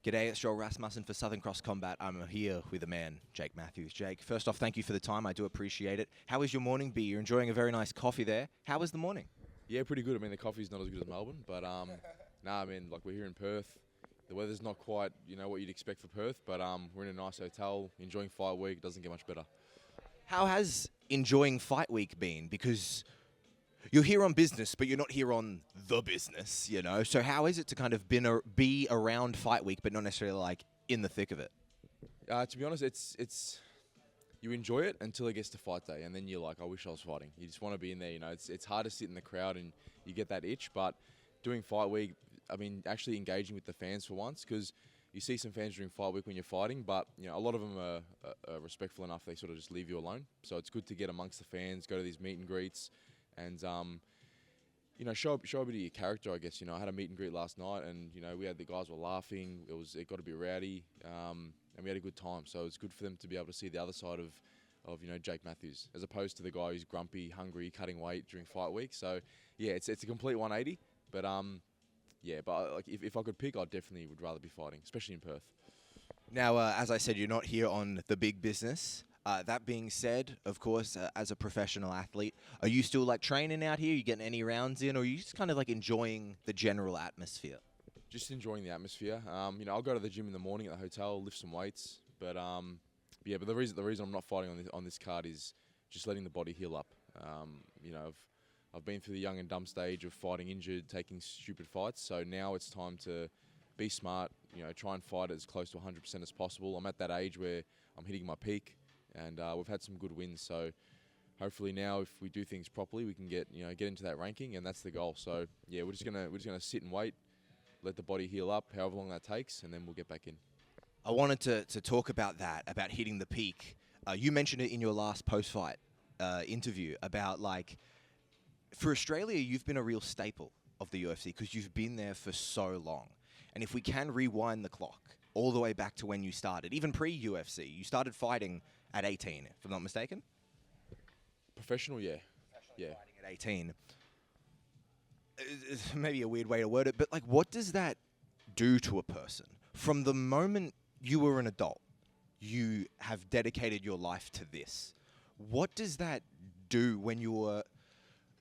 G'day, it's Joel Rasmussen for Southern Cross Combat. I'm here with a man, Jake Matthews. Jake, first off, thank you for the time. I do appreciate it. How has your morning been? You're enjoying a very nice coffee there. How was the morning? Yeah, pretty good. I mean, the coffee's not as good as Melbourne, but I mean, like we're here in Perth. The weather's not quite, what you'd expect for Perth, but we're in a nice hotel, enjoying fight week. It doesn't get much better. How has enjoying fight week been? Because you're here on business, but you're not here on the business, So how is it to kind of be around fight week, but not necessarily like in the thick of it? To be honest, it's you enjoy it until it gets to fight day, and then you're like, I wish I was fighting. You just want to be in there. It's hard to sit in the crowd and you get that itch, but doing fight week, I mean, actually engaging with the fans for once, because you see some fans during fight week when you're fighting, but a lot of them are respectful enough. They sort of just leave you alone. So it's good to get amongst the fans, go to these meet and greets, and show a bit of your character, I guess. I had a meet and greet last night, and we had the guys were laughing. It got a bit rowdy, and we had a good time. So it's good for them to be able to see the other side of Jake Matthews, as opposed to the guy who's grumpy, hungry, cutting weight during fight week. So yeah, it's a complete 180. But like if I could pick, I definitely would rather be fighting, especially in Perth. Now, as I said, you're not here on the big business. That being said, of course, as a professional athlete, are you still like training out here? Are you getting any rounds in, or are you just kind of like enjoying the general atmosphere? Just enjoying the atmosphere. I'll go to the gym in the morning at the hotel, lift some weights. But but the reason I'm not fighting on this card is just letting the body heal up. I've been through the young and dumb stage of fighting injured, taking stupid fights. So now it's time to be smart. Try and fight as close to 100% as possible. I'm at that age where I'm hitting my peak, and we've had some good wins. So hopefully now, if we do things properly, we can get into that ranking, and that's the goal. So yeah, we're just gonna sit and wait, let the body heal up, however long that takes, and then we'll get back in. I wanted to talk about that, about hitting the peak. You mentioned it in your last post-fight interview about like, for Australia, you've been a real staple of the UFC because you've been there for so long. And if we can rewind the clock all the way back to when you started, even pre-UFC, you started fighting at 18, if I'm not mistaken? Professional, yeah. Fighting at 18. It's maybe a weird way to word it, but like, what does that do to a person? From the moment you were an adult, you have dedicated your life to this. What does that do when you're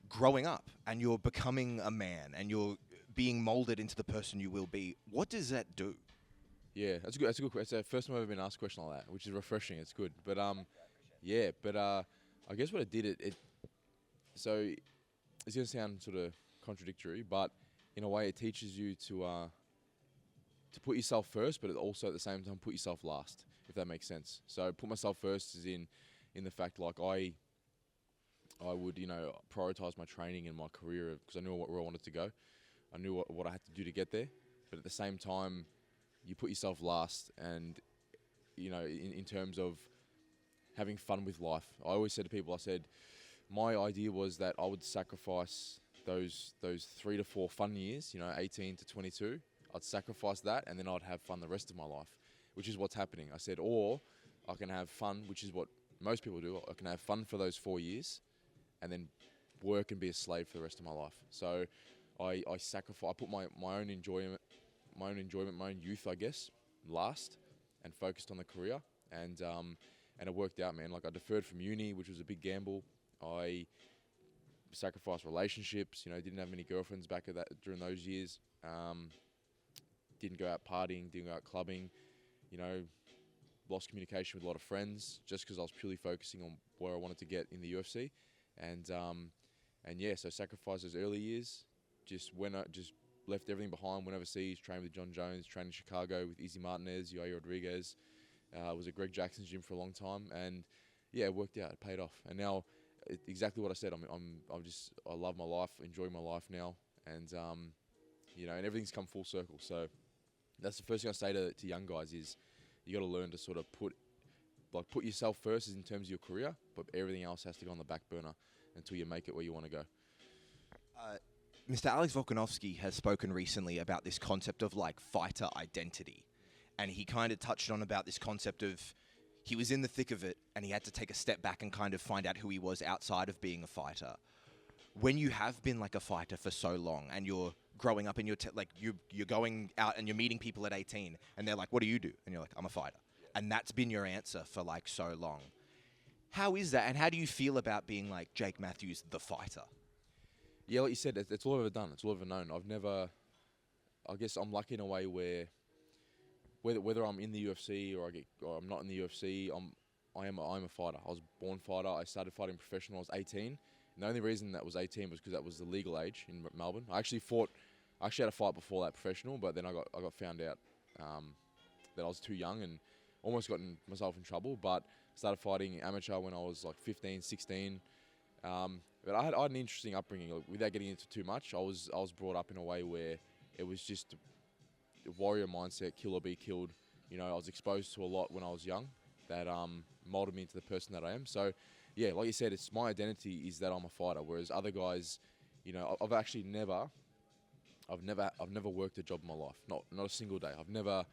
growing up and you're becoming a man and you're being molded into the person you will be? What does that do? Yeah, that's a good question. It's the first time I've ever been asked a question like that, which is refreshing. It's good. But I guess what it did, so it's going to sound sort of contradictory, but in a way it teaches you to put yourself first, but also at the same time put yourself last, if that makes sense. So put myself first is in the fact like I would, prioritize my training and my career because I knew where I wanted to go. I knew what I had to do to get there. But at the same time, you put yourself last, and, in terms of having fun with life. I always said to people, my idea was that I would sacrifice those 3 to 4 fun years, 18 to 22. I'd sacrifice that, and then I'd have fun the rest of my life, which is what's happening. I said, or I can have fun, which is what most people do. I can have fun for those 4 years, and then work and be a slave for the rest of my life. So I sacrifice. I put my own enjoyment, my own youth, I guess, last, and focused on the career. And it worked out, man. Like I deferred from uni, which was a big gamble. I sacrificed relationships. Didn't have many girlfriends during those years. Didn't go out partying. Didn't go out clubbing. Lost communication with a lot of friends just because I was purely focusing on where I wanted to get in the UFC. So sacrificed those early years, just left everything behind, went overseas, trained with John Jones, trained in Chicago with Izzy Martinez, Yoyo Rodriguez, was at Greg Jackson's gym for a long time, and yeah, it worked out, it paid off. And now, exactly what I said, I love my life, enjoying my life now, and and everything's come full circle. So that's the first thing I say to young guys is, you got to learn to sort of put yourself first in terms of your career, but everything else has to go on the back burner until you make it where you want to go. Mr. Alex Volkanovski has spoken recently about this concept of like fighter identity. And he kind of touched on about this concept of he was in the thick of it and he had to take a step back and kind of find out who he was outside of being a fighter. When you have been like a fighter for so long and you're growing up in your like you're going out and you're meeting people at 18 and they're like, what do you do? And you're like, I'm a fighter. And that's been your answer for like so long. How is that? And how do you feel about being like Jake Matthews, the fighter? Yeah, like you said, it's all I've ever done. It's all I've ever known. I guess I'm lucky in a way where whether I'm in the UFC or I'm not in the UFC, I'm a fighter. I was born fighter. I started fighting professional when I was 18. And the only reason that was 18 was because that was the legal age in Melbourne. I actually had a fight before that professional, but then I got found out that I was too young and almost got myself in trouble. But started fighting amateur when I was like 15, 16. But I had an interesting upbringing. Like, without getting into too much, I was brought up in a way where it was just a warrior mindset, kill or be killed. You know, I was exposed to a lot when I was young that molded me into the person that I am. So, yeah, like you said, it's my identity is that I'm a fighter. Whereas other guys, you know, I've never worked a job in my life. Not a single day. I've never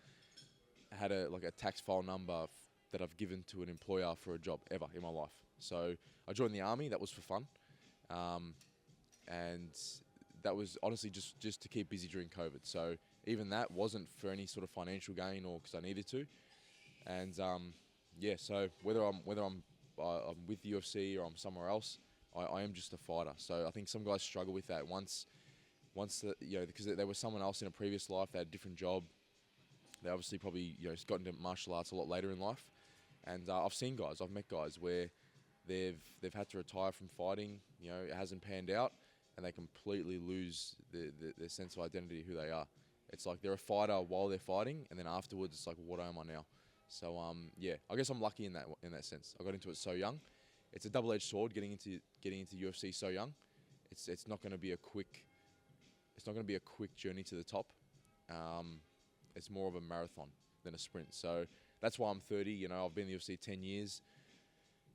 had a tax file number that I've given to an employer for a job ever in my life. So I joined the army. That was for fun, and that was honestly just to keep busy during COVID. So even that wasn't for any sort of financial gain or because I needed to. And yeah, so whether I'm with the UFC or I'm somewhere else, I am just a fighter. So I think some guys struggle with that once because they were someone else in a previous life, they had a different job. They obviously probably got into martial arts a lot later in life. And I've met guys where they've had to retire from fighting. You know, it hasn't panned out, and they completely lose their sense of identity, who they are. It's like they're a fighter while they're fighting, and then afterwards it's like, what am I now? So yeah, I guess I'm lucky in that sense. I got into it so young. It's a double-edged sword getting into UFC so young. It's not going to be a quick journey to the top. It's more of a marathon than a sprint. So that's why I'm 30. You know, I've been in the UFC 10 years.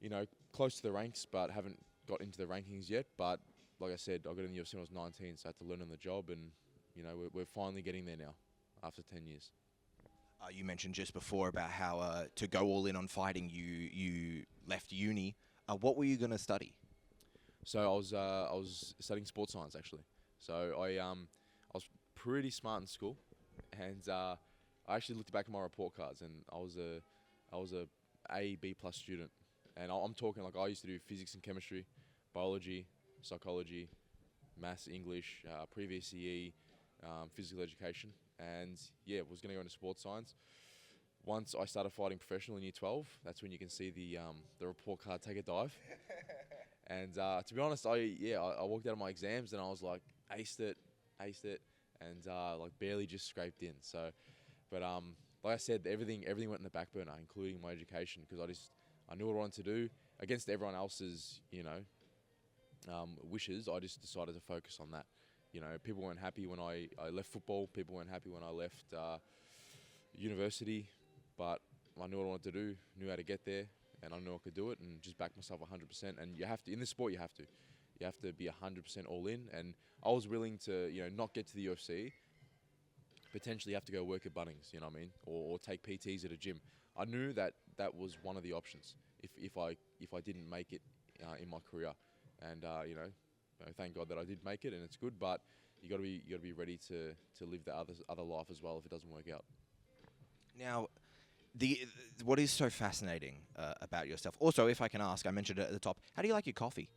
You know, close to the ranks, but haven't got into the rankings yet. But like I said, I got in the UFC when I was 19, so I had to learn on the job, and you know, we're finally getting there now after 10 years. You mentioned just before about how to go all in on fighting, you left uni. What were you going to study? So I was studying sports science actually. So I was pretty smart in school, and I actually looked back at my report cards, and I was a A/B+ student, and I'm talking like I used to do physics and chemistry, biology, psychology, maths, English, previous CE, physical education, and yeah, was going to go into sports science. Once I started fighting professional in year 12, that's when you can see the report card take a dive. And to be honest, I walked out of my exams and I was like, aced it, and like barely just scraped in. So, but like I said, everything went in the back burner, including my education, because I knew what I wanted to do against everyone else's, wishes. I just decided to focus on that. You know, people weren't happy when I left football. People weren't happy when I left university, but I knew what I wanted to do, knew how to get there, and I knew I could do it, and just back myself 100%. And you have to, in this sport, you have to be 100% all in. And I was willing to, not get to the UFC, potentially have to go work at Bunnings, you know what I mean, or take PTs at a gym. I knew that was one of the options if I didn't make it in my career, and thank God that I did make it, and it's good. But you got to be ready to live the other life as well if it doesn't work out. Now, what is so fascinating about yourself? Also, if I can ask, I mentioned it at the top. How do you like your coffee?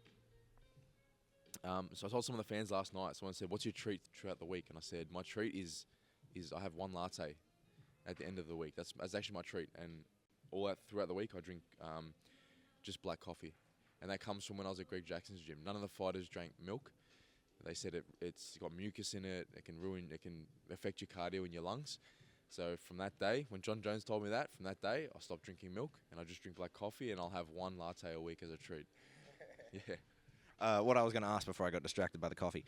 So I told some of the fans last night. Someone said, "What's your treat throughout the week?" And I said, "My treat is I have one latte at the end of the week. That's actually my treat. And all that throughout the week, I drink just black coffee, and that comes from when I was at Greg Jackson's gym. None of the fighters drank milk. They said it's got mucus in it. It can affect your cardio and your lungs. So from that day, when John Jones told me that, from that day, I stopped drinking milk and I just drink black coffee, and I'll have one latte a week as a treat." Yeah. What I was going to ask before I got distracted by the coffee,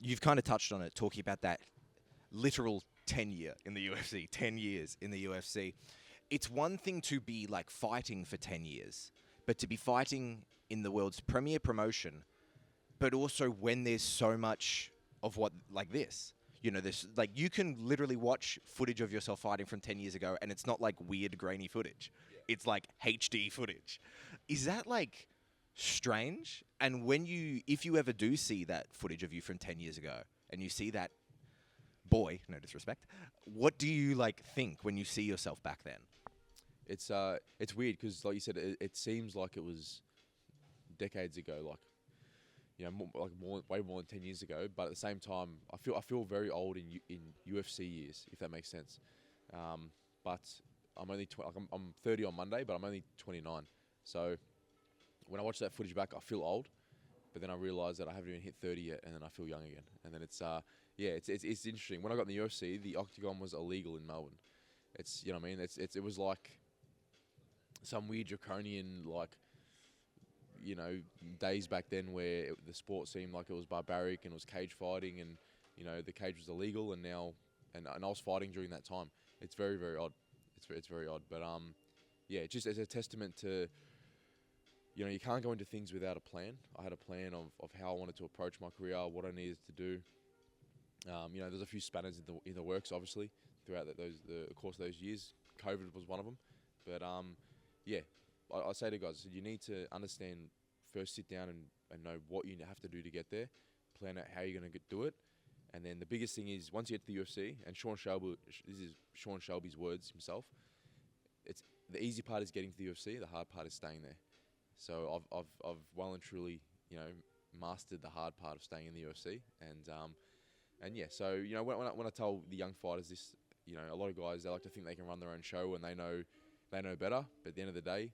you've kind of touched on it, talking about that literal 10 years in the UFC. It's one thing to be like fighting for 10 years, but to be fighting in the world's premier promotion, but also when there's so much of what like this. This, like, you can literally watch footage of yourself fighting from 10 years ago, and it's not like weird, grainy footage. Yeah. It's like HD footage. Is that like strange? And if you ever do see that footage of you from 10 years ago, and you see that boy, no disrespect, what do you like think when you see yourself back then? It's weird because, like you said, it seems like it was decades ago, like way more than 10 years ago. But at the same time, I feel very old in UFC years, if that makes sense. But I'm only I'm 30 on Monday, but I'm only 29. So when I watch that footage back, I feel old. But then I realise that I haven't even hit 30 yet, and then I feel young again. And then it's interesting. When I got in the UFC, the octagon was illegal in Melbourne. It's, you know what I mean. It was like some weird draconian, like, days back then where the sport seemed like it was barbaric and it was cage fighting, and the cage was illegal, and now and I was fighting during that time. It's very, very odd. It's very odd. But just as a testament to, you can't go into things without a plan. I had a plan of how I wanted to approach my career, what I needed to do. There's a few spanners in the works, obviously, throughout the course of those years. COVID was one of them. But I say to guys, you need to understand, first sit down and know what you have to do to get there, plan out how you're going to do it. And then the biggest thing is, once you get to the UFC, and this is Sean Shelby's words himself, it's the easy part is getting to the UFC, the hard part is staying there. So I've well and truly, mastered the hard part of staying in the UFC. So when I tell the young fighters this, a lot of guys, they like to think they can run their own show and they know better. But at the end of the day,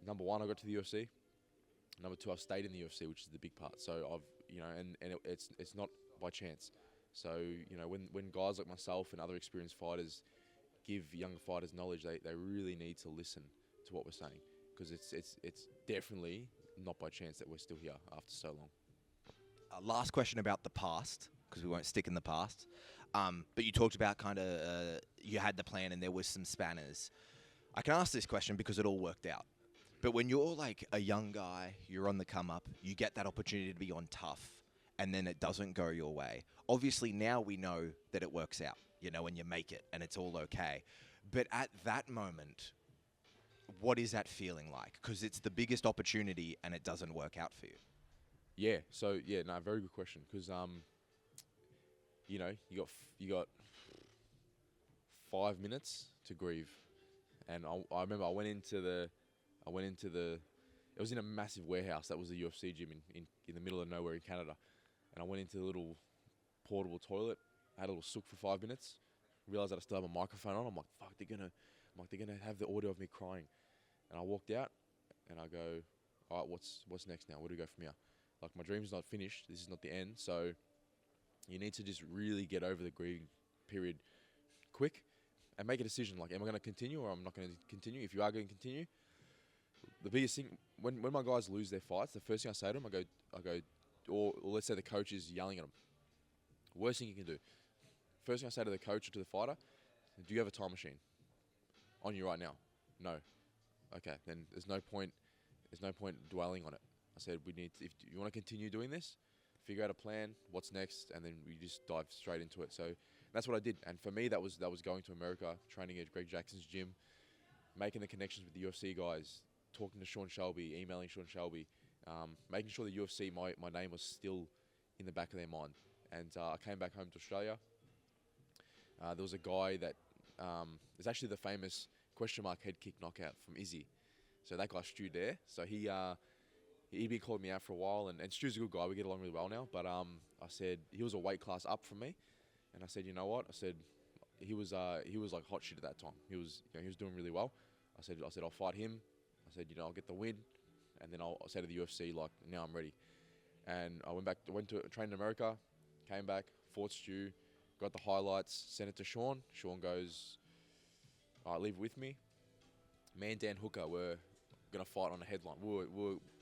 number one, I got to the UFC. Number two, I've stayed in the UFC, which is the big part. So it's not by chance. So when guys like myself and other experienced fighters give younger fighters knowledge, they really need to listen to what we're saying, because it's definitely not by chance that we're still here after so long. Last question about the past, because we won't stick in the past. But you talked about kind of you had the plan and there was some spanners. I can ask this question because it all worked out. But when you're like a young guy, you're on the come up, you get that opportunity to be on tough, and then it doesn't go your way. Obviously now we know that it works out, and you make it and it's all okay. But at that moment, what is that feeling like? Because it's the biggest opportunity and it doesn't work out for you. Yeah. So very good question. Because you got 5 minutes to grieve, and I remember I went into the. It was in a massive warehouse that was the UFC gym in the middle of nowhere in Canada, and I went into the little portable toilet. I had a little sook for 5 minutes. Realized that I still have a microphone on. I'm like, fuck, they're gonna have the audio of me crying. And I walked out, and I go, all right, what's next now? Where do we go from here? Like, my dream's not finished. This is not the end. So you need to just really get over the grieving period quick and make a decision. Like, am I going to continue or I'm not going to continue? If you are going to continue, the biggest thing, when my guys lose their fights, the first thing I say to them, I go, or let's say the coach is yelling at them. Worst thing you can do. First thing I say to the coach or to the fighter, do you have a time machine on you right now? No. Okay, then there's no point dwelling on it. I said, if you want to continue doing this, figure out a plan, what's next, and then we just dive straight into it. So that's what I did. And for me, that was going to America, training at Greg Jackson's gym, making the connections with the UFC guys, talking to Sean Shelby, emailing Sean Shelby, making sure the UFC, my name was still in the back of their mind. And I came back home to Australia. There was a guy that is actually the famous question mark head kick knockout from Izzy. So that guy, Stu, there. So he'd been calling me out for a while, and Stu's a good guy. We get along really well now. But I said he was a weight class up from me, and I said, you know what? I said he was like hot shit at that time. He was doing really well. I said I'll fight him. I said I'll get the win, and then I'll say to the UFC like now I'm ready. And I went to train in America, came back, fought Stu, got the highlights, sent it to Sean. Sean goes, all right, leave it with me. Me and Dan Hooker were going to fight on a headline.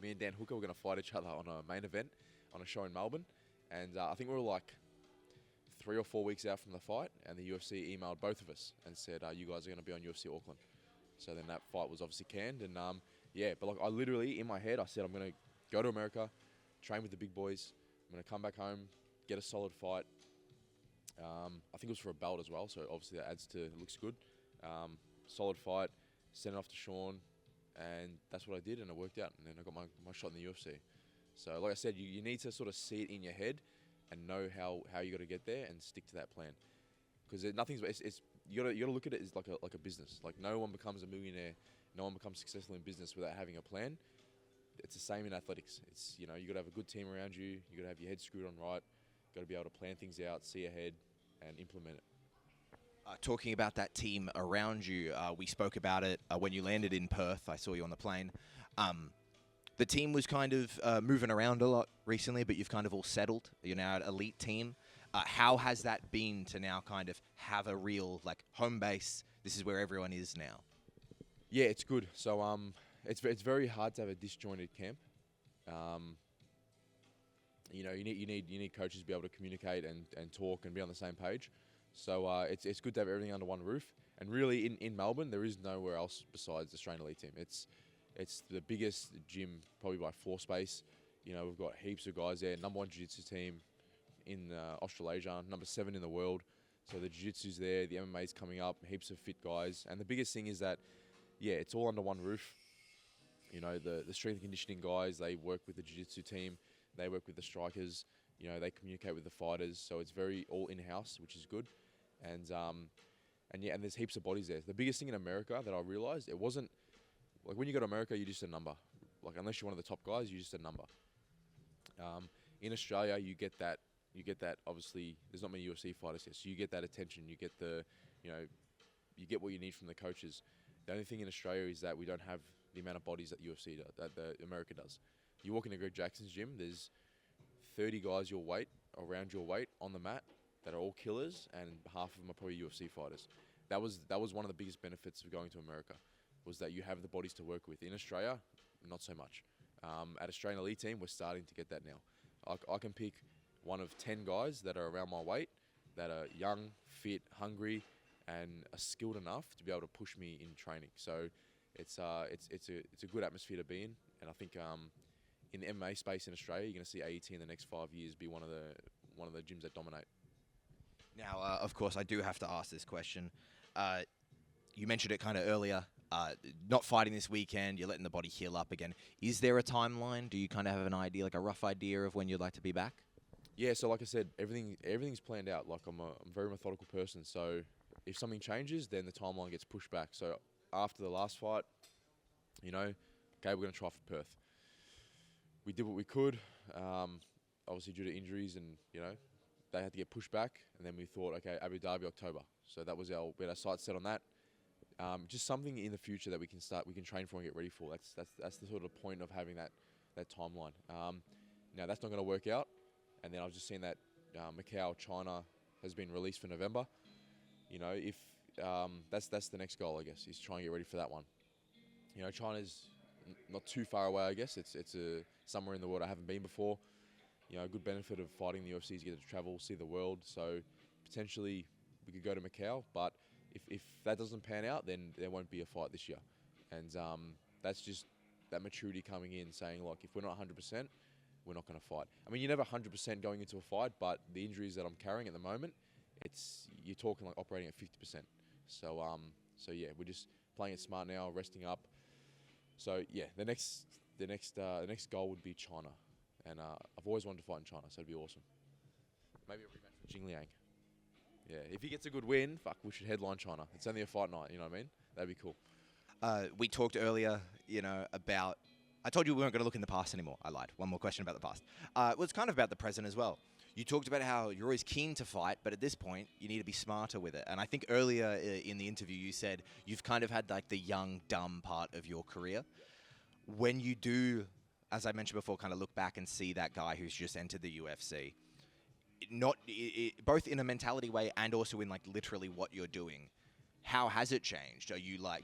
Me and Dan Hooker were going to fight each other on a main event on a show in Melbourne. And I think we were like 3 or 4 weeks out from the fight, and the UFC emailed both of us and said, you guys are going to be on UFC Auckland. So then that fight was obviously canned. And but like I literally, in my head, I said, I'm going to go to America, train with the big boys. I'm going to come back home, get a solid fight. I think it was for a belt as well, so obviously that adds to, it looks good. Solid fight, sent it off to Sean, and that's what I did, and it worked out, and then I got my shot in the UFC. So like I said, you need to sort of see it in your head and know how you got to get there and stick to that plan. Because it's you gotta look at it as like a business. Like no one becomes a millionaire, no one becomes successful in business without having a plan. It's the same in athletics. It's you gotta have a good team around you. You gotta have your head screwed on right. Got to be able to plan things out, see ahead, and implement it. Talking about that team around you, we spoke about it when you landed in Perth. I saw you on the plane. The team was kind of moving around a lot recently, but you've kind of all settled. You're now an elite team. How has that been to now kind of have a real home base? This is where everyone is now. Yeah, it's good. So it's very hard to have a disjointed camp. You need coaches to be able to communicate and talk and be on the same page. So it's good to have everything under one roof. And really, in Melbourne, there is nowhere else besides the Australian Elite team. It's the biggest gym probably by floor space. We've got heaps of guys there. #1 jiu-jitsu team in Australasia, #7 in the world. So the jiu-jitsu's there, the MMA's coming up, heaps of fit guys. And the biggest thing is that, it's all under one roof. The strength and conditioning guys, they work with the jiu-jitsu team. They work with the strikers. They communicate with the fighters. So it's very all in-house, which is good. And there's heaps of bodies there. The biggest thing in America that I realized, it wasn't like when you go to America, you're just a number. Like unless you're one of the top guys, you're just a number. In Australia, you get that. Obviously, there's not many UFC fighters here, so you get that attention. You get you get what you need from the coaches. The only thing in Australia is that we don't have the amount of bodies that UFC does, that America does. You walk into Greg Jackson's gym, there's 30 guys around your weight on the mat that are all killers, and half of them are probably UFC fighters. That was one of the biggest benefits of going to America, was that you have the bodies to work with. In Australia, not so much. At Australian Elite Team, we're starting to get that now. I can pick one of 10 guys that are around my weight, that are young, fit, hungry, and are skilled enough to be able to push me in training. So it's a good atmosphere to be in, and I think in the MMA space in Australia, you're going to see AET in the next 5 years be one of the gyms that dominate. Now, of course, I do have to ask this question. You mentioned it kind of earlier. Not fighting this weekend, you're letting the body heal up again. Is there a timeline? Do you kind of have an idea, like a rough idea of when you'd like to be back? Yeah, so like I said, everything's planned out. Like I'm a very methodical person, so if something changes, then the timeline gets pushed back. So after the last fight, okay, we're going to try for Perth. We did what we could, obviously due to injuries, and they had to get pushed back. And then we thought, okay, Abu Dhabi, October. So that was we had our sights set on that. Just something in the future that we can train for and get ready for. That's the sort of point of having that timeline. Now that's not going to work out. And then I've just seen that Macau, China, has been released for November. If that's the next goal, I guess, is try and get ready for that one. China's not too far away, I guess. It's somewhere in the world I haven't been before. A good benefit of fighting the UFC is you get to travel, see the world. So potentially we could go to Macau, but if that doesn't pan out, then there won't be a fight this year. And that's just that maturity coming in, saying, like, if we're not 100%, we're not going to fight. I mean, you're never 100% going into a fight, but the injuries that I'm carrying at the moment, you're talking like operating at 50%. So yeah, we're just playing it smart now, resting up. So yeah, the next goal would be China, and I've always wanted to fight in China, so it'd be awesome. Maybe a rematch with Jing Liang. Yeah, if he gets a good win, we should headline China. It's only a fight night, you know what I mean? That'd be cool. We talked earlier, about... I told you we weren't going to look in the past anymore. I lied. One more question about the past. Well, it's kind of about the present as well. You talked about how you're always keen to fight, but at this point, you need to be smarter with it. And I think earlier in the interview, you said you've kind of had like the young, dumb part of your career. When you do, as I mentioned before, kind of look back and see that guy who's just entered the UFC, both in a mentality way and also in like literally what you're doing, how has it changed?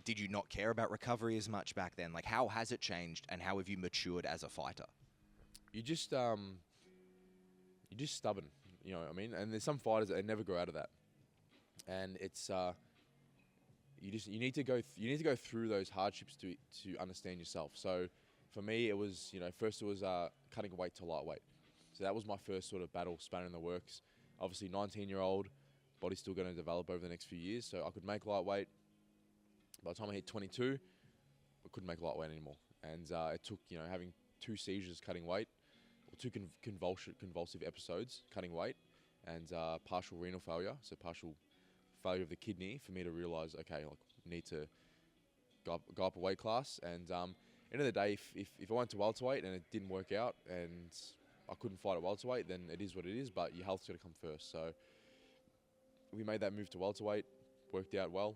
Did you not care about recovery as much back then? Like, how has it changed, and how have you matured as a fighter? You're just stubborn, you know what I mean? And there's some fighters that they never grow out of that. And it's you need to go through those hardships to understand yourself. So for me, it was, first it was cutting weight to lightweight. So that was my first sort of battle, spanner in the works. Obviously, 19-year-old. Body's still going to develop over the next few years, so I could make lightweight. By the time I hit 22, I couldn't make lightweight anymore, and it took having 2 seizures cutting weight, convulsive episodes, cutting weight, and partial renal failure, so partial failure of the kidney, for me to realise, okay, like, need to go up a weight class. And end of the day, if I went to welterweight and it didn't work out and I couldn't fight at welterweight, then it is what it is, but your health's got to come first. So we made that move to welterweight, worked out well.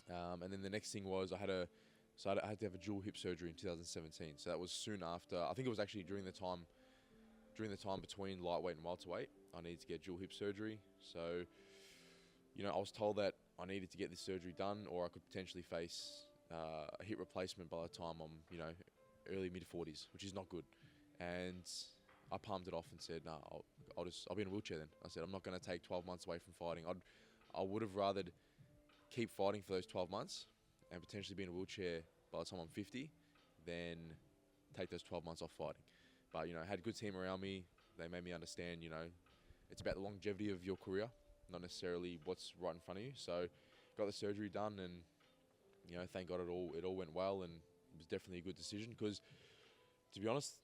And then the next thing was I had to have a dual hip surgery in 2017. So that was soon after. I think it was actually during the time between lightweight and welterweight, I needed to get dual hip surgery. So, I was told that I needed to get this surgery done, or I could potentially face a hip replacement by the time I'm, early mid 40s, which is not good. And I palmed it off and said, "No, I'll be in a wheelchair then." I said, "I'm not going to take 12 months away from fighting. I would have rather keep fighting for those 12 months and potentially be in a wheelchair by the time I'm 50 than take those 12 months off fighting." But, I had a good team around me. They made me understand, it's about the longevity of your career, not necessarily what's right in front of you. So got the surgery done, and, thank God it all went well, and it was definitely a good decision because, to be honest,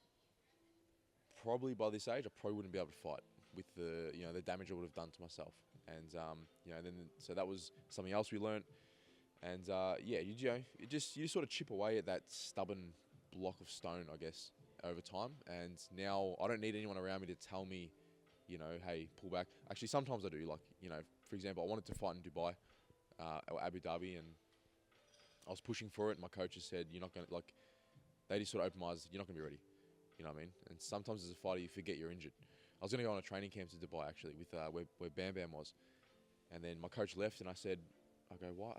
probably by this age, I probably wouldn't be able to fight with the damage I would have done to myself. And, so that was something else we learnt. And, you just sort of chip away at that stubborn block of stone, I guess, over time. And now I don't need anyone around me to tell me, hey, pull back. Actually, sometimes I do. Like, for example, I wanted to fight in Dubai or Abu Dhabi, and I was pushing for it. And my coaches said, "You're not going to," like, they just sort of opened my eyes. "You're not going to be ready." You know what I mean? And sometimes as a fighter, you forget you're injured. I was going to go on a training camp to Dubai, actually, with where Bam Bam was. And then my coach left, and I said, "Why?"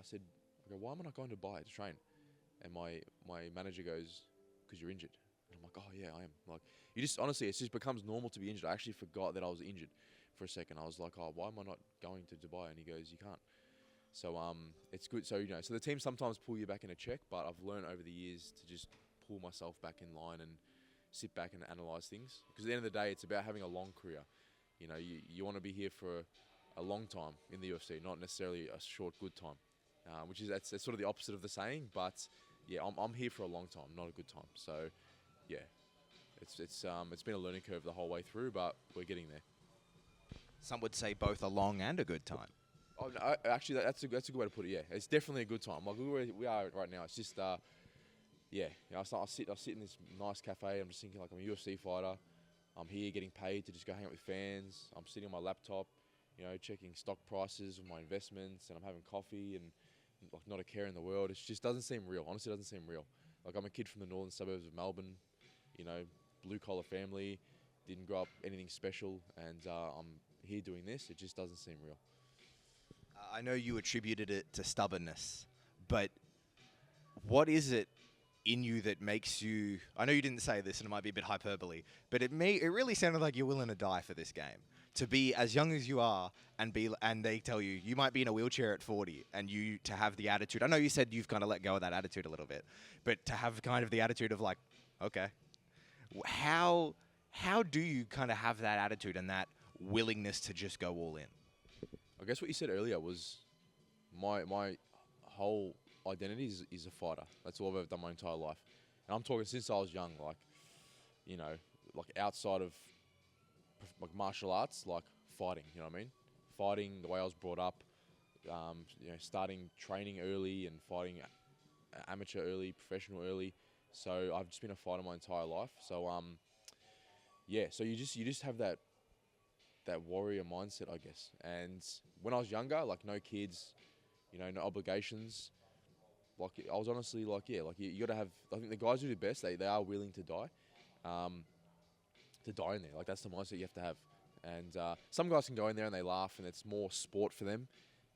"Why am I not going to Dubai to train?" And my manager goes, "Because you're injured." And I'm like, "Oh yeah, I am." Like, you just, honestly, it just becomes normal to be injured. I actually forgot that I was injured for a second. I was like, "Oh, why am I not going to Dubai?" And he goes, "You can't." So it's good. So so the team sometimes pull you back in a check, but I've learned over the years to just pull myself back in line and sit back and analyze things. Because at the end of the day, it's about having a long career. You want to be here for a long time in the UFC, not necessarily a short good time. Which is that's sort of the opposite of the saying, but yeah, I'm here for a long time, not a good time. So yeah, it's been a learning curve the whole way through, but we're getting there. Some would say both a long and a good time. Oh, no, actually, that's a good way to put it. Yeah, it's definitely a good time. Like where we are right now, it's just yeah. I sit in this nice cafe. I'm just thinking, like, I'm a UFC fighter. I'm here getting paid to just go hang out with fans. I'm sitting on my laptop, checking stock prices of my investments, and I'm having coffee and, like, not a care in the world. It just doesn't seem real. Honestly, it doesn't seem real. Like, I'm a kid from the northern suburbs of Melbourne, blue collar family, didn't grow up anything special, and I'm here doing this. It just doesn't seem real. I know you attributed it to stubbornness, but what is it in you that makes you? I know you didn't say this, and it might be a bit hyperbole, but it really sounded like you're willing to die for this game. To be as young as you are, and they tell you might be in a wheelchair at 40, and you to have the attitude. I know you said you've kind of let go of that attitude a little bit, but to have kind of the attitude of, like, okay, how do you kind of have that attitude and that willingness to just go all in? I guess what you said earlier was my whole identity is a fighter. That's all I've ever done my entire life. And I'm talking since I was young, like, like outside of like martial arts, like fighting, you know what I mean? Fighting, the way I was brought up, starting training early and fighting amateur early, professional early. So I've just been a fighter my entire life. So yeah, so you just have that warrior mindset, I guess. And when I was younger, like, no kids, no obligations. Like, I was honestly like, yeah, like you got to have. I think the guys who do best, they are willing to die, in there. Like, that's the mindset you have to have. And some guys can go in there and they laugh, and it's more sport for them,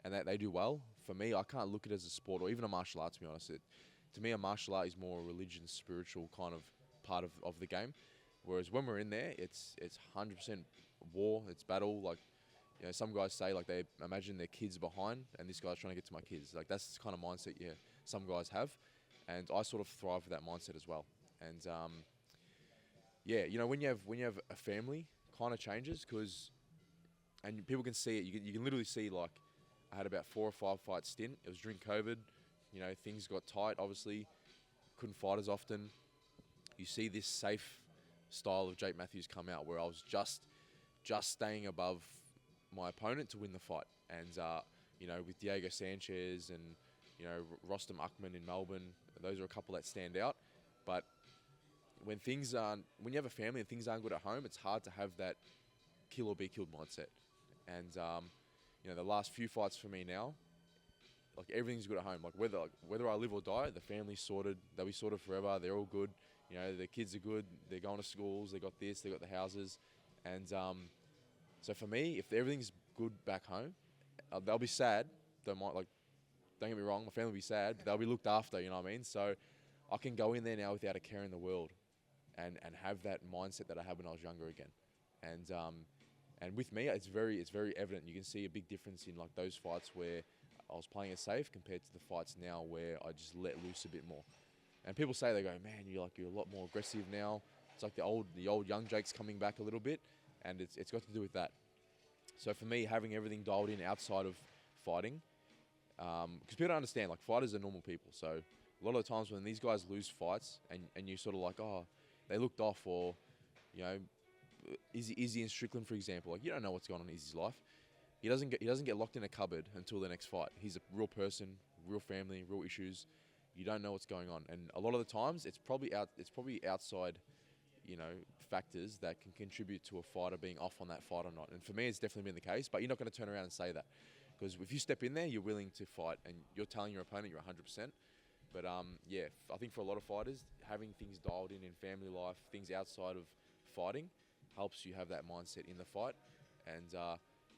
and that they do well. For me, I can't look at it as a sport or even a martial art. To be honest, to me, a martial art is more a religion, spiritual kind of part of the game. Whereas when we're in there, it's 100% war, it's battle. Like, some guys say, like, they imagine their kids behind, and this guy's trying to get to my kids. Like, that's the kind of mindset, yeah, some guys have, and I sort of thrive with that mindset as well. And yeah, when you have a family, kind of changes and people can see it. You can literally see, like, I had about 4 or 5 fight stint. It was during COVID. Things got tight. Obviously, couldn't fight as often. You see this safe style of Jake Matthews come out, where I was just staying above my opponent to win the fight. And you know, with Diego Sanchez and, you know, Rostam Akman in Melbourne, those are a couple that stand out. But when you have a family and things aren't good at home, it's hard to have that kill or be killed mindset. And you know, the last few fights for me now, like, everything's good at home. Like, whether I live or die, the family's sorted. They'll be sorted forever. They're all good. You know, the kids are good. They're going to schools. They got this. They got the houses. And so for me, if everything's good back home, they'll be sad. Don't get me wrong, my family will be sad, but they'll be looked after. You know what I mean? So I can go in there now without a care in the world, and have that mindset that I had when I was younger again. And with me, it's very evident. You can see a big difference in, like, those fights where I was playing it safe compared to the fights now where I just let loose a bit more. And people say, they go, man, you're a lot more aggressive now. It's like the old young Jake's coming back a little bit, and it's got to do with that. So for me, having everything dialed in outside of fighting, because people don't understand, like, fighters are normal people. So a lot of the times when these guys lose fights, and you sort of like, oh, they looked off, or, you know, Izzy and Strickland, for example, like, you don't know what's going on in Izzy's life. He doesn't get locked in a cupboard until the next fight. He's a real person, real family, real issues. You don't know what's going on, and a lot of the times it's probably outside, you know, factors that can contribute to a fighter being off on that fight or not. And for me, it's definitely been the case. But you're not going to turn around and say that, because if you step in there, you're willing to fight, and you're telling your opponent you're 100%. But yeah, I think for a lot of fighters, having things dialed in family life, things outside of fighting, helps you have that mindset in the fight. And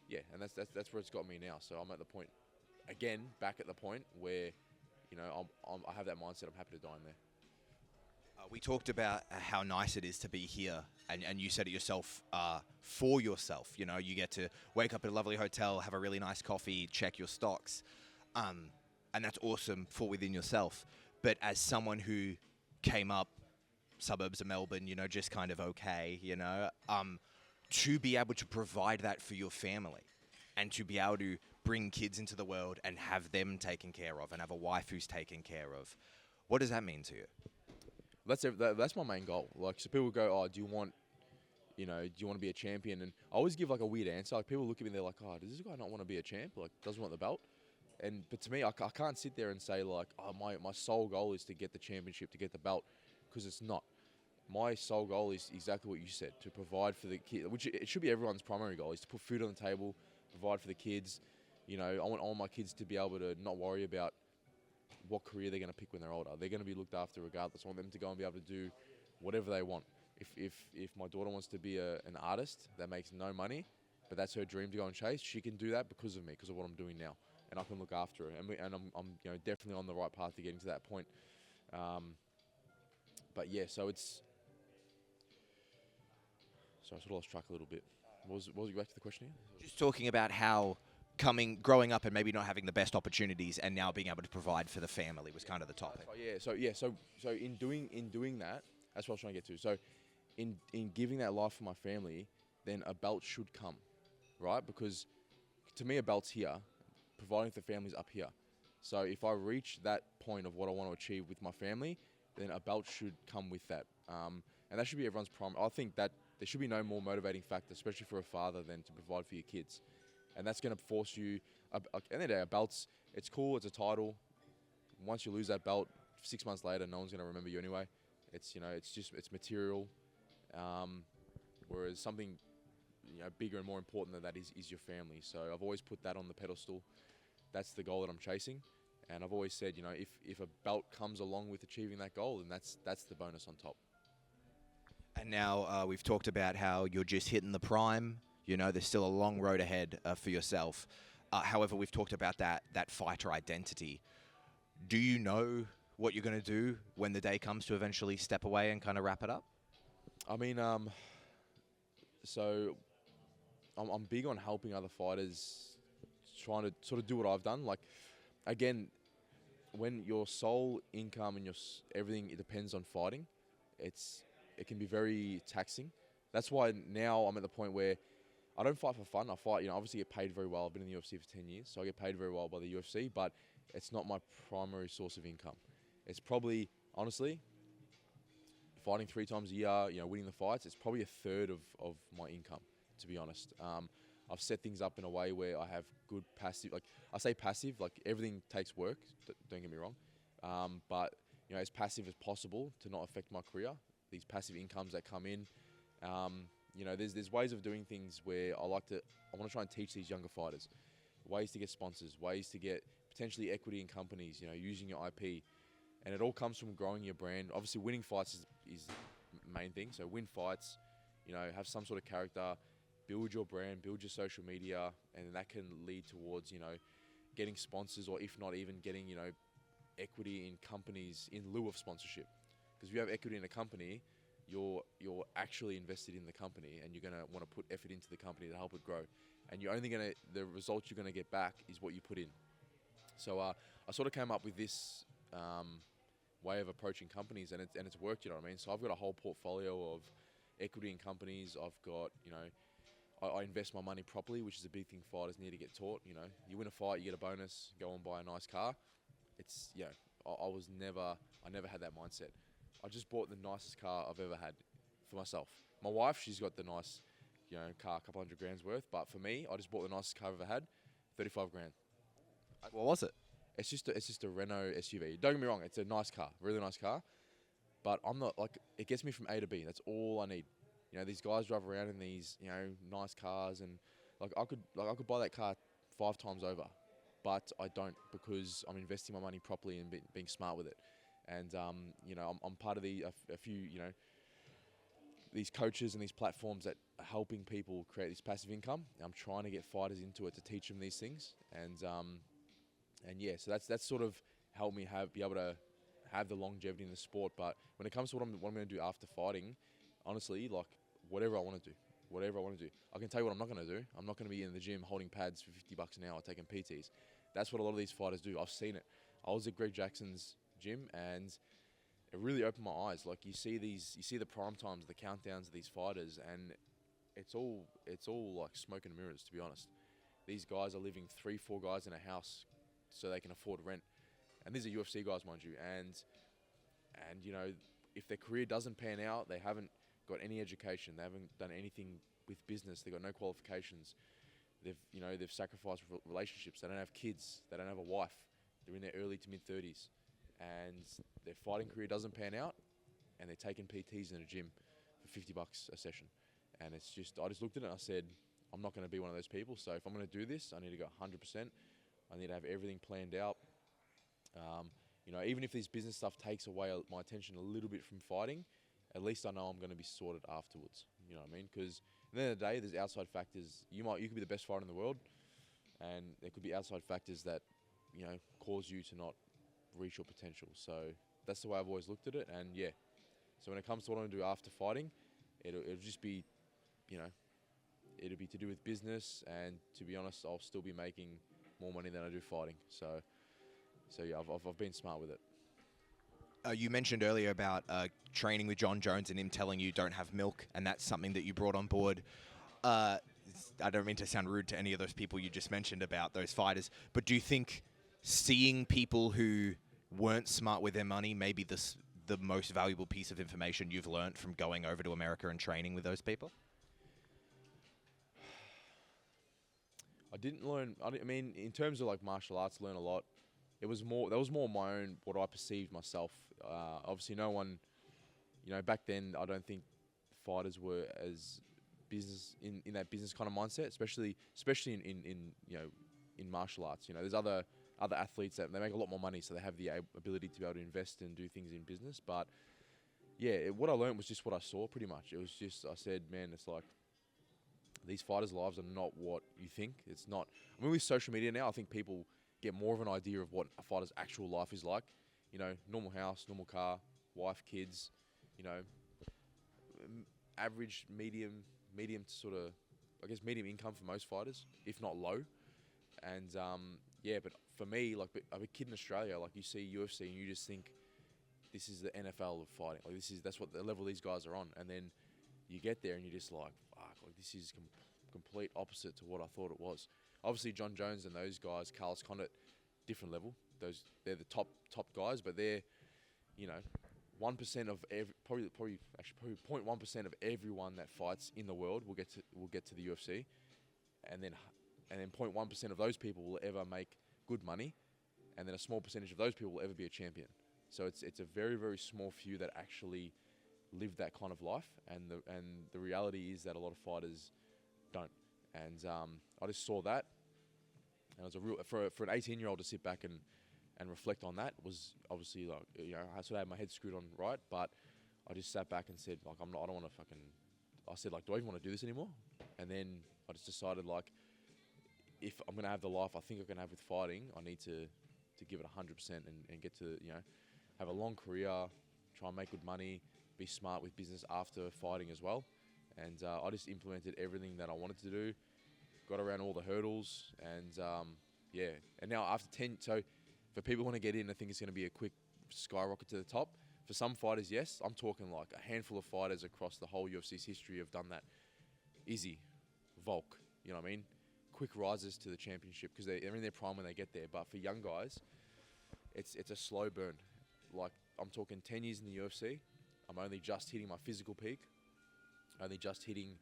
yeah, and that's where it's got me now. So I'm at the point, again, back at the point where, you know, I have that mindset. I'm happy to die in there. We talked about how nice it is to be here, and you said it yourself, for yourself. You know, you get to wake up at a lovely hotel, have a really nice coffee, check your stocks, and that's awesome for within yourself. But as someone who came up suburbs of Melbourne, you know, just kind of okay, you know, to be able to provide that for your family, and to be able to bring kids into the world and have them taken care of, and have a wife who's taken care of, what does that mean to you? That's my main goal. Like, so people go, oh, do you want to be a champion? And I always give, like, a weird answer. Like, people look at me and they're like, oh, does this guy not want to be a champ? Like, doesn't want the belt? But to me, I can't sit there and say, like, oh, my sole goal is to get the championship, to get the belt, because it's not. My sole goal is exactly what you said, to provide for the kid, which it should be everyone's primary goal, is to put food on the table, provide for the kids. You know, I want all my kids to be able to not worry about what career they're going to pick when they're older. They're going to be looked after regardless. I want them to go and be able to do whatever they want. If my daughter wants to be an artist that makes no money, but that's her dream to go and chase, she can do that because of me, because of what I'm doing now, and I can look after her. And I'm you know, definitely on the right path to getting to that point. But yeah, so it's. So I sort of lost track a little bit. What was back to the question here? Just talking about how growing up and maybe not having the best opportunities, and now being able to provide for the family was kind of the topic. So in doing that, that's what I was trying to get to. So in giving that life for my family, then a belt should come, right? Because to me, a belt's here, providing for families up here. So if I reach that point of what I want to achieve with my family, then a belt should come with that. And that should be everyone's primary. I think that there should be no more motivating factor, especially for a father, than to provide for your kids. And that's going to force you, at the end of the day, a belt's, it's cool, it's a title. Once you lose that belt, 6 months later, no one's going to remember you anyway. It's, you know, it's material. Whereas something, you know, bigger and more important than that is your family. So I've always put that on the pedestal. That's the goal that I'm chasing. And I've always said, you know, if a belt comes along with achieving that goal, then that's the bonus on top. And now we've talked about how you're just hitting the prime. You know, there's still a long road ahead for yourself. However, we've talked about that fighter identity. Do you know what you're going to do when the day comes to eventually step away and kind of wrap it up? I mean, so I'm big on helping other fighters, trying to sort of do what I've done. Like, again, when your sole income and everything, it depends on fighting, it can be very taxing. That's why now I'm at the point where I don't fight for fun. I fight, you know, obviously get paid very well. I've been in the UFC for 10 years, so I get paid very well by the UFC, but it's not my primary source of income. It's probably, honestly, fighting 3 times a year, winning the fights, it's probably a third of my income, to be honest. I've set things up in a way where I have good passive, like I say passive, like everything takes work, don't get me wrong. But, as passive as possible to not affect my career, these passive incomes that come in. There's ways of doing things where I want to try and teach these younger fighters ways to get sponsors, ways to get potentially equity in companies, using your IP. And it all comes from growing your brand. Obviously, winning fights is the main thing. So win fights, have some sort of character, build your brand, build your social media, and that can lead towards, getting sponsors, or if not even getting, equity in companies in lieu of sponsorship. Because if you have equity in a company, you're actually invested in the company, and you're going to want to put effort into the company to help it grow. And the results you're going to get back is what you put in. So I sort of came up with this way of approaching companies, and it's worked, you know what I mean? So I've got a whole portfolio of equity in companies. I've got, I invest my money properly, which is a big thing fighters need to get taught. You win a fight, you get a bonus, go and buy a nice car. It's, I never had that mindset. I just bought the nicest car I've ever had for myself. My wife, she's got the nice, car, a couple $100,000 worth. But for me, I just bought the nicest car I've ever had, 35 grand. What was it? It's just a Renault SUV. Don't get me wrong, it's a nice car, really nice car. But I'm not it gets me from A to B. That's all I need. These guys drive around in these, nice cars, and I could buy that car 5 times over, but I don't, because I'm investing my money properly and being smart with it. And I'm part of a few these coaches and these platforms that are helping people create this passive income. I'm trying to get fighters into it to teach them these things, and so that's sort of helped me be able to have the longevity in the sport. But when it comes to what I'm going to do after fighting, honestly, whatever I want to do. I can tell you what I'm not going to do. I'm not going to be in the gym holding pads for $50 an hour, taking PTs. That's what a lot of these fighters do. I've seen it. I was at Greg Jackson's gym, and it really opened my eyes. You see the prime times, the countdowns of these fighters, and it's all like smoke and mirrors, to be honest. These guys are living 3-4 guys in a house so they can afford rent. And these are UFC guys, mind you. And if their career doesn't pan out, they haven't got any education. They haven't done anything with business. They've got no qualifications. They've sacrificed relationships. They don't have kids. They don't have a wife. They're in their early to mid 30s, and their fighting career doesn't pan out, and they're taking PTs in a gym for $50 a session. And I just looked at it and I said, I'm not going to be one of those people. So if I'm going to do this, I need to go 100%. I need to have everything planned out. Even if this business stuff takes away my attention a little bit from fighting, at least I know I'm going to be sorted afterwards. You know what I mean? Because at the end of the day, there's outside factors. You could be the best fighter in the world, and there could be outside factors that, cause you to not reach your potential. So that's the way I've always looked at it. And yeah, so when it comes to what I'm going to do after fighting, it'll just be, it'll be to do with business. And to be honest, I'll still be making more money than I do fighting. So yeah, I've been smart with it. You mentioned earlier about training with John Jones and him telling you don't have milk, and that's something that you brought on board. I don't mean to sound rude to any of those people you just mentioned about those fighters, but do you think seeing people who weren't smart with their money may be the most valuable piece of information you've learned from going over to America and training with those people? I didn't learn. I mean, in terms of martial arts, learn a lot. That was more my own, what I perceived myself. Obviously, no one, back then, I don't think fighters were as business in that business kind of mindset, especially in martial arts. There's other athletes that they make a lot more money, so they have the ability to be able to invest and do things in business. But yeah, what I learned was just what I saw, pretty much. It was just, I said, man, it's like, these fighters' lives are not what you think. It's not. I mean, with social media now, I think people get more of an idea of what a fighter's actual life is like. Normal house, normal car, wife, kids, average, medium to sort of, I guess, medium income for most fighters, if not low. And yeah, but for me, I'm a kid in Australia, you see UFC and you just think, this is the NFL of fighting. That's what the level these guys are on. And then you get there and you're just like, fuck, this is complete opposite to what I thought it was. Obviously, John Jones and those guys, Carlos Condit, different level. They're the top guys, but they're, 1% of probably 0.1% of everyone that fights in the world will get to the UFC, and then 0.1% of those people will ever make good money, and then a small percentage of those people will ever be a champion. So it's a very, very small few that actually live that kind of life, and the reality is that a lot of fighters don't. And I just saw that, and it was a real for an 18-year-old to sit back and reflect on that was obviously like, you know, I sort of had my head screwed on right, but I just sat back and said, like, I don't want to fucking. I said, like, do I even want to do this anymore? And then I just decided, like, if I'm gonna have the life I think I'm gonna have with fighting, I need to give it 100% and get to, you know, have a long career, try and make good money, be smart with business after fighting as well. And I just implemented everything that I wanted to do, got around all the hurdles, and yeah. And now after 10, so for people who want to get in, I think it's going to be a quick skyrocket to the top. For some fighters, yes. I'm talking like a handful of fighters across the whole UFC's history have done that. Izzy, Volk, you know what I mean? Quick rises to the championship because they're in their prime when they get there. But for young guys, it's a slow burn. Like, I'm talking 10 years in the UFC. I'm only just hitting my physical peak. Only just hitting,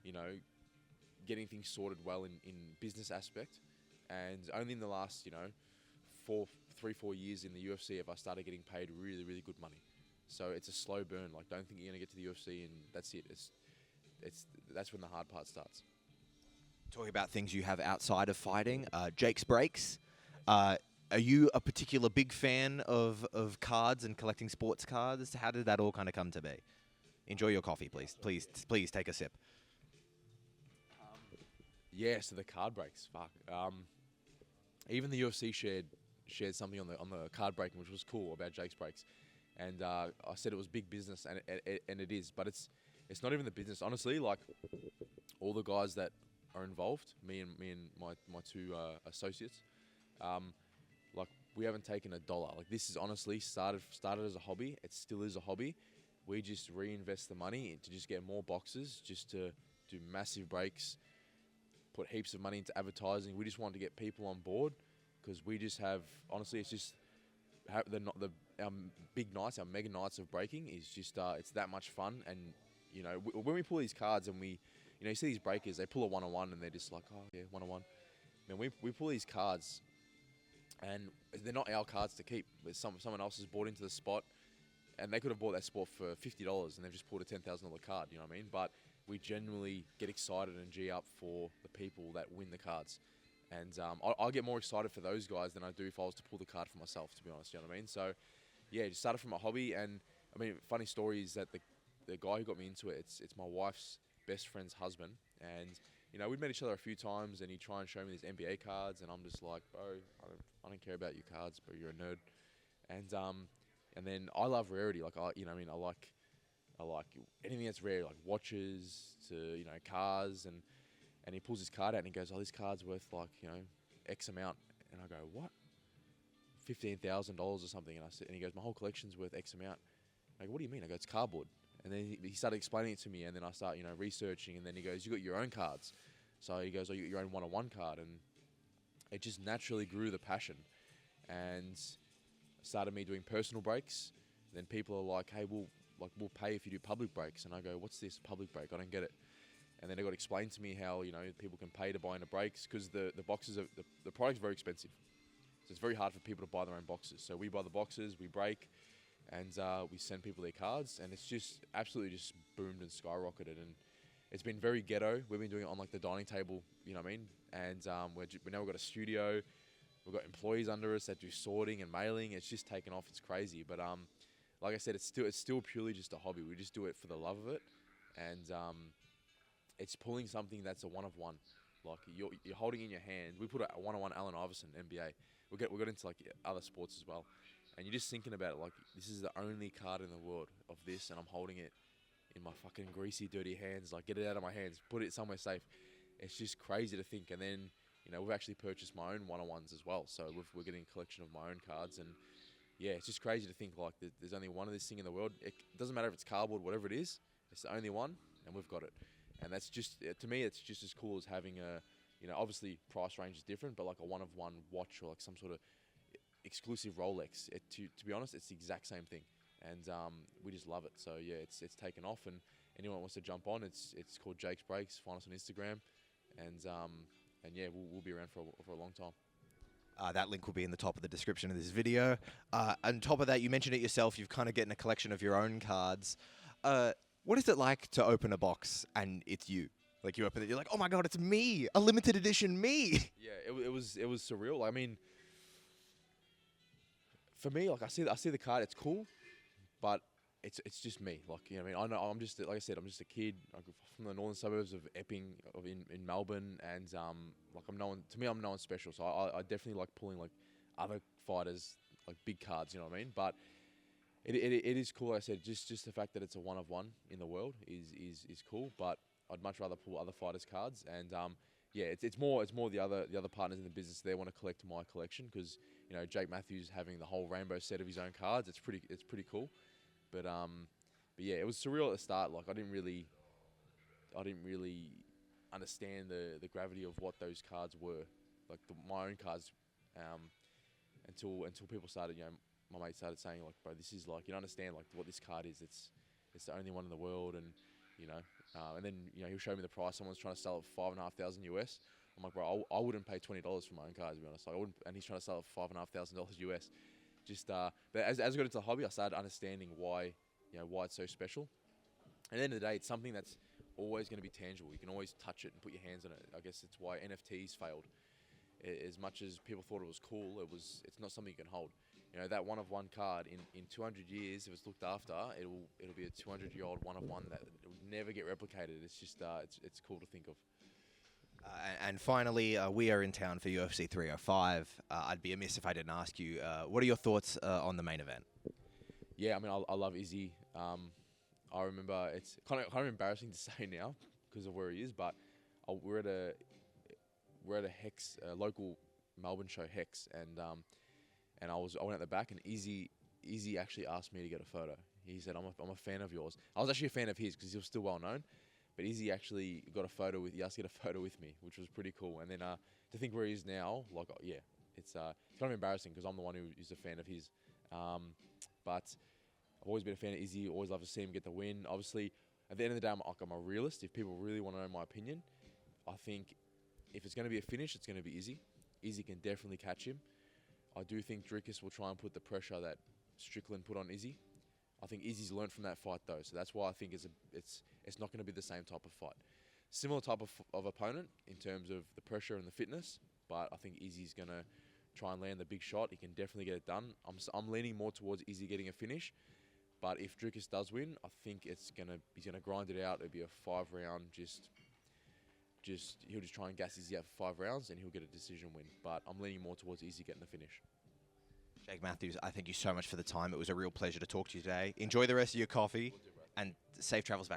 you know, getting things sorted well in business aspect. And only in the last, you know, 4 years in the UFC have I started getting paid really, really good money. So it's a slow burn. Like, don't think you're going to get to the UFC and that's it. That's when the hard part starts. Talking about things you have outside of fighting, Jake's Breaks. Are you a particular big fan of cards and collecting sports cards? How did that all kind of come to be? Enjoy your coffee, please. Please take a sip. Yeah, so the card breaks, fuck. Even the UFC shared something on the card breaking, which was cool about Jake's Breaks, and I said it was big business, and it is, but it's not even the business. Honestly, like, all the guys that are involved, me and my two associates, like, we haven't taken $1. Like, this is honestly started as a hobby. It still is a hobby. We just reinvest the money to just get more boxes, just to do massive breaks, put heaps of money into advertising. We just want to get people on board because we just have, honestly, it's just our big nights, our mega nights of breaking is just it's that much fun. And you know, when we pull these cards and we, you know, you see these breakers, they pull a 1-on-1 and they're just like, oh yeah, 1-on-1. Man, we pull these cards and they're not our cards to keep. But someone else has bought into the spot. And they could have bought that sport for $50 and they've just pulled a $10,000 card, you know what I mean? But we genuinely get excited and G up for the people that win the cards. And I get more excited for those guys than I do if I was to pull the card for myself, to be honest, you know what I mean? So, yeah, it started from a hobby. And, I mean, funny story is that the guy who got me into it, it's my wife's best friend's husband. And, you know, we'd met each other a few times and he'd try and show me these NBA cards. And I'm just like, bro, I don't care about your cards, bro, you're a nerd. And then I love rarity. Like, you know what I mean? I like anything that's rare, like watches to, you know, cars. And he pulls his card out and he goes, oh, this card's worth, like, you know, X amount. And I go, what? $15,000 or something. And he goes, my whole collection's worth X amount. I go, what do you mean? I go, it's cardboard. And then he started explaining it to me. And then I start, you know, researching. And then he goes, you got your own cards. So he goes, oh, you got your own 1-on-1 card. And it just naturally grew the passion. And started me doing personal breaks. Then people are like, hey, we'll pay if you do public breaks. And I go, what's this public break? I don't get it. And then they got to explain to me how, you know, people can pay to buy into breaks because the boxes are, the product's very expensive. So it's very hard for people to buy their own boxes. So we buy the boxes, we break, and we send people their cards. And it's just absolutely just boomed and skyrocketed. And it's been very ghetto. We've been doing it on like the dining table, you know what I mean? And we now we've got a studio. We've got employees under us that do sorting and mailing. It's just taken off. It's crazy. But like I said, it's still purely just a hobby. We just do it for the love of it. And it's pulling something that's a one-of-one. Like, you're holding in your hand. We put a 1-on-1 Allen Iverson, NBA. We got into like other sports as well. And you're just thinking about it like, this is the only card in the world of this, and I'm holding it in my fucking greasy, dirty hands. Like, get it out of my hands. Put it somewhere safe. It's just crazy to think. And then, you know, we've actually purchased my own 1-on-1s as well. So we're getting a collection of my own cards. And, yeah, it's just crazy to think, like, there's only one of this thing in the world. It doesn't matter if it's cardboard, whatever it is. It's the only one, and we've got it. And that's just, to me, it's just as cool as having a, you know, obviously price range is different, but like a one-of-one watch or like some sort of exclusive Rolex. To be honest, it's the exact same thing. and we just love it. So yeah, it's taken off, and anyone wants to jump on, it's called Jake's Breaks. Find us on Instagram, and yeah, we'll be around for a long time. That link will be in the top of the description of this video. On top of that, you mentioned it yourself, you've kind of getting a collection of your own cards. What is it like to open a box and it's you? Like you open it, you're like, oh my God, it's me, a limited edition me. Yeah, it was surreal. I mean, for me, like I see the card, it's cool, but it's just me. Like, you know what I mean? I know I'm just, like I said, I'm just a kid from the northern suburbs of Epping, in Melbourne, and like I'm no one special. So I definitely like pulling like other fighters, like big cards. You know what I mean? But it is cool. Like I said, just the fact that it's a one of one in the world is cool. But I'd much rather pull other fighters' cards, and yeah, it's more the other partners in the business. They want to collect my collection because, you know, Jake Matthews having the whole rainbow set of his own cards. It's pretty cool. But yeah, it was surreal at the start. Like I didn't really understand the gravity of what those cards were, like my own cards, until people started, you know, my mate started saying like, bro, this is like, you don't understand like what this card is. It's the only one in the world, and you know, and then, you know, he'll show me the price. Someone's trying to sell it for $5,500 US. I'm like, bro, I wouldn't pay $20 for my own cards, to be honest. Like I wouldn't, and he's trying to sell it for $5,500 US. Just but as I got into the hobby, I started understanding why it's so special. And at the end of the day, it's something that's always going to be tangible. You can always touch it and put your hands on it. I guess it's why NFTs failed. As much as people thought it was cool, it's not something you can hold. You know, that one of one card in 200 years, if it's looked after, it'll be a 200-year-old one of one that will never get replicated. It's just it's cool to think of. And finally, we are in town for UFC 305. I'd be amiss if I didn't ask you, what are your thoughts on the main event? Yeah, I mean, I love Izzy. I remember it's kind of embarrassing to say now because of where he is, but we're at a Hex, local Melbourne show, Hex, and I went at the back, and Izzy actually asked me to get a photo. He said, I'm a fan of yours. I was actually a fan of his because he was still well known, but Izzy actually he asked to get a photo with me, which was pretty cool. And then to think where he is now, like, yeah, it's kind of embarrassing because I'm the one who is a fan of his. But I've always been a fan of Izzy. Always love to see him get the win. Obviously, at the end of the day, I'm a realist. If people really want to know my opinion, I think if it's going to be a finish, it's going to be Izzy. Izzy can definitely catch him. I do think Dricus will try and put the pressure that Strickland put on Izzy. I think Izzy's learned from that fight though, so that's why I think it's not going to be the same type of fight. Similar type of opponent in terms of the pressure and the fitness, but I think Izzy's going to try and land the big shot. He can definitely get it done. I'm leaning more towards Izzy getting a finish, but if Dricus does win, I think he's gonna grind it out. It'll be a 5-round he'll just try and gas Izzy out for 5 rounds and he'll get a decision win. But I'm leaning more towards Izzy getting the finish. Jake Matthews, I thank you so much for the time. It was a real pleasure to talk to you today. Enjoy the rest of your coffee and safe travels back to